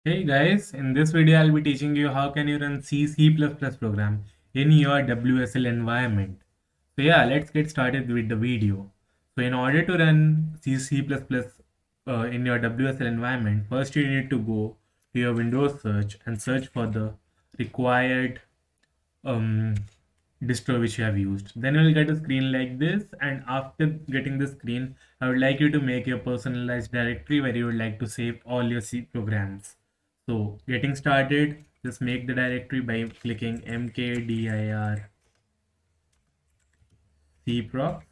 Hey guys, in this video I'll be teaching you how can you run C++ program in your WSL environment. So yeah, let's get started with the video. So in order to run C++ in your WSL environment, first you need to go to your Windows search and search for the required um, distro which you have used. Then you will get a screen like this, and after getting the screen, I would like you to make your personalized directory where you would like to save all your C programs. So getting started, just make the directory by clicking mkdir cproc.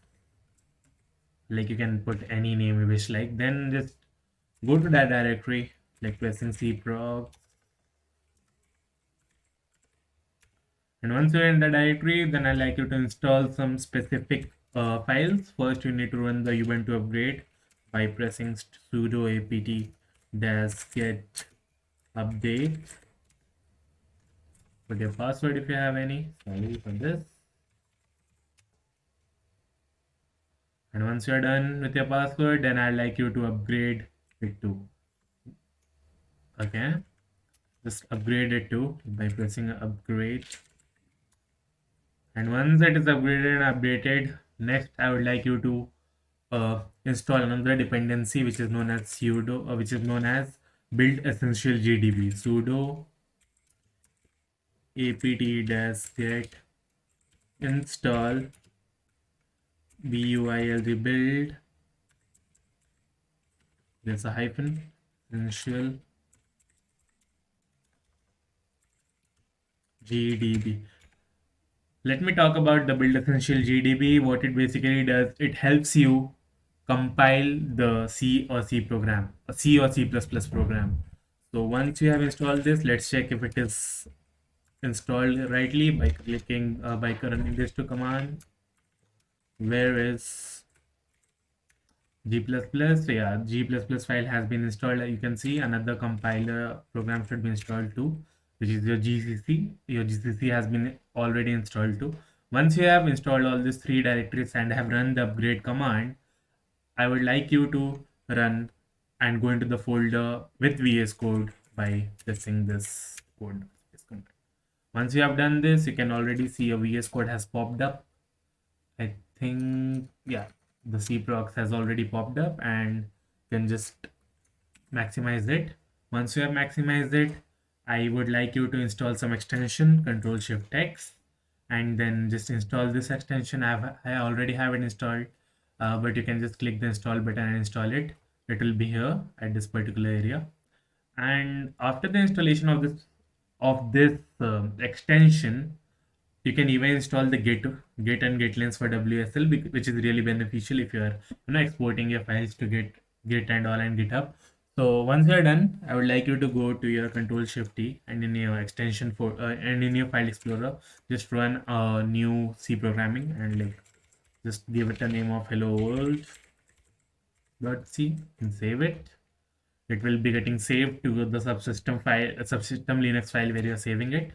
Like you can put any name you wish like. Then just go to that directory, like pressing cproc. And once you're in the directory, then I like you to install some specific files. First, you need to run the Ubuntu upgrade by pressing sudo apt-get update. Put your password if you have any. Sorry for this. And once you're done with your password, then I'd like you to upgrade it to. Okay, just upgrade it to by pressing upgrade. And once it is upgraded and updated, next I would like you to install another dependency which is known as which is known as build essential GDB. Sudo apt-get install build, build, there's a hyphen, essential GDB. Let me talk about the build essential GDB. What it basically does, it helps you compile the C or C program, a C or C++ program. So once you have installed this, let's check if it is installed rightly by clicking by running this to command. Where is G++? So yeah, G++ file has been installed. You can see another compiler program should be installed too, which is your GCC. Your GCC has been already installed too. Once you have installed all these three directories and have run the upgrade command, I would like you to run and go into the folder with VS Code by pressing this code. Once you have done this, you can already see a VS Code has popped up. I think, yeah, the cprocs has already popped up, and you can just maximize it. Once you have maximized it, I would like you to install some extension, Control Shift X, and then just install this extension. I already have it installed, but you can just click the install button and install it. It will be here at this particular area. And after the installation of this extension, you can even install the git and getlines for WSL, which is really beneficial if you are exporting your files to git and all and GitHub. So once you're done, I would like you to go to your Control Shift T, and in your extension for and in your file explorer, just run a new C programming and like just give it a name of hello world .c and save it. It will be getting saved to the subsystem file, subsystem Linux file where you're saving it.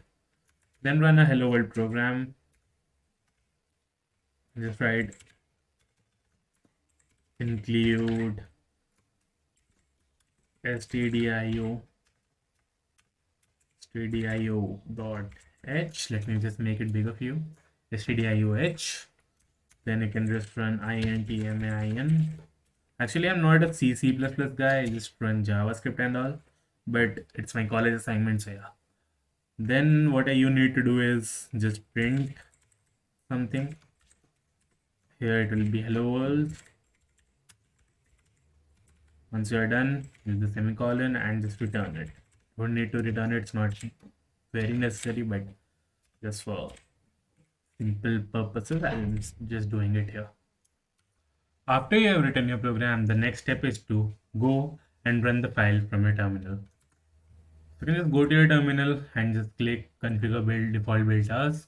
Then run a hello world program. Just write include stdio dot h. Let me just make it bigger for you. Stdioh. Then you can just run intmain. Actually, I'm not a C++ guy. I just run JavaScript and all, but it's my college assignment, so yeah. Then what you need to do is just print something. Here it will be hello world. Once you are done, use the semicolon and just return it. Don't need to return it, it's not very necessary, but just for simple purposes, I'm just doing it here. After you have written your program, the next step is to go and run the file from your terminal. So you can just go to your terminal and just click configure build default build task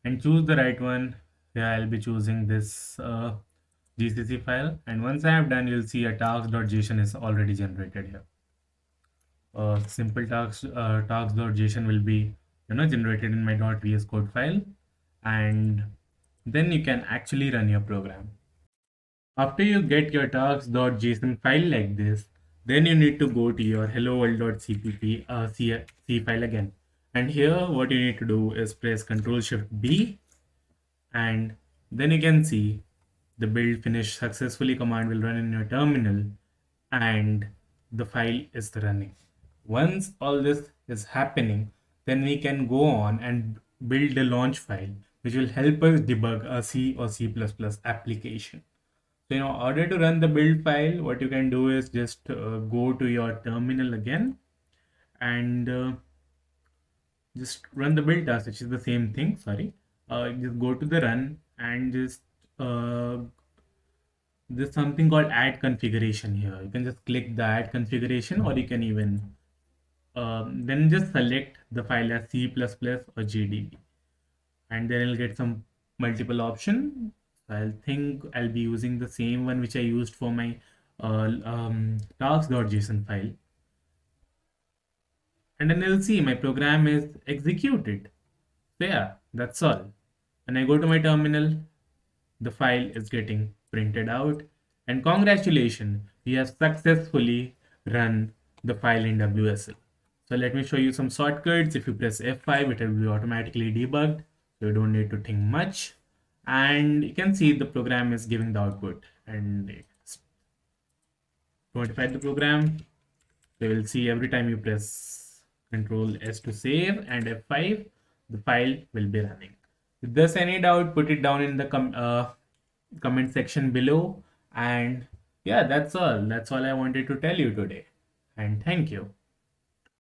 and choose the right one. Here I'll be choosing this GCC file, and once I have done, you'll see a task.json is already generated here. Simple task.json will be generated in my .vs code file, and then you can actually run your program. After you get your task.json file like this, Then you need to go to your hello world.cpp C file again. And here what you need to do is press Ctrl Shift B, and then you can see the build finish successfully command will run in your terminal, and the file is running. Once all this is happening, then we can go on and build a launch file which will help us debug a C or C++ application. So in order to run the build file, what you can do is just go to your terminal again, and just run the build task, which is the same thing. Sorry, just go to the run, and just there's something called add configuration here. You can just click the add configuration, or you can even then just select the file as C++ or GDB, and then you'll get some multiple option. I'll think I'll be using the same one which I used for my tasks.json file, and then you'll see my program is executed. So yeah, that's all. When I go to my terminal, the file is getting printed out, and congratulations, we have successfully run the file in WSL. So let me show you some shortcuts. If you press F5, it will be automatically debugged, so you don't need to think much. And you can see the program is giving the output, and it's modify the program. So you will see every time you press Control S to save and F5, the file will be running. If there's any doubt, put it down in the comment section below. And yeah, that's all I wanted to tell you today, and thank you.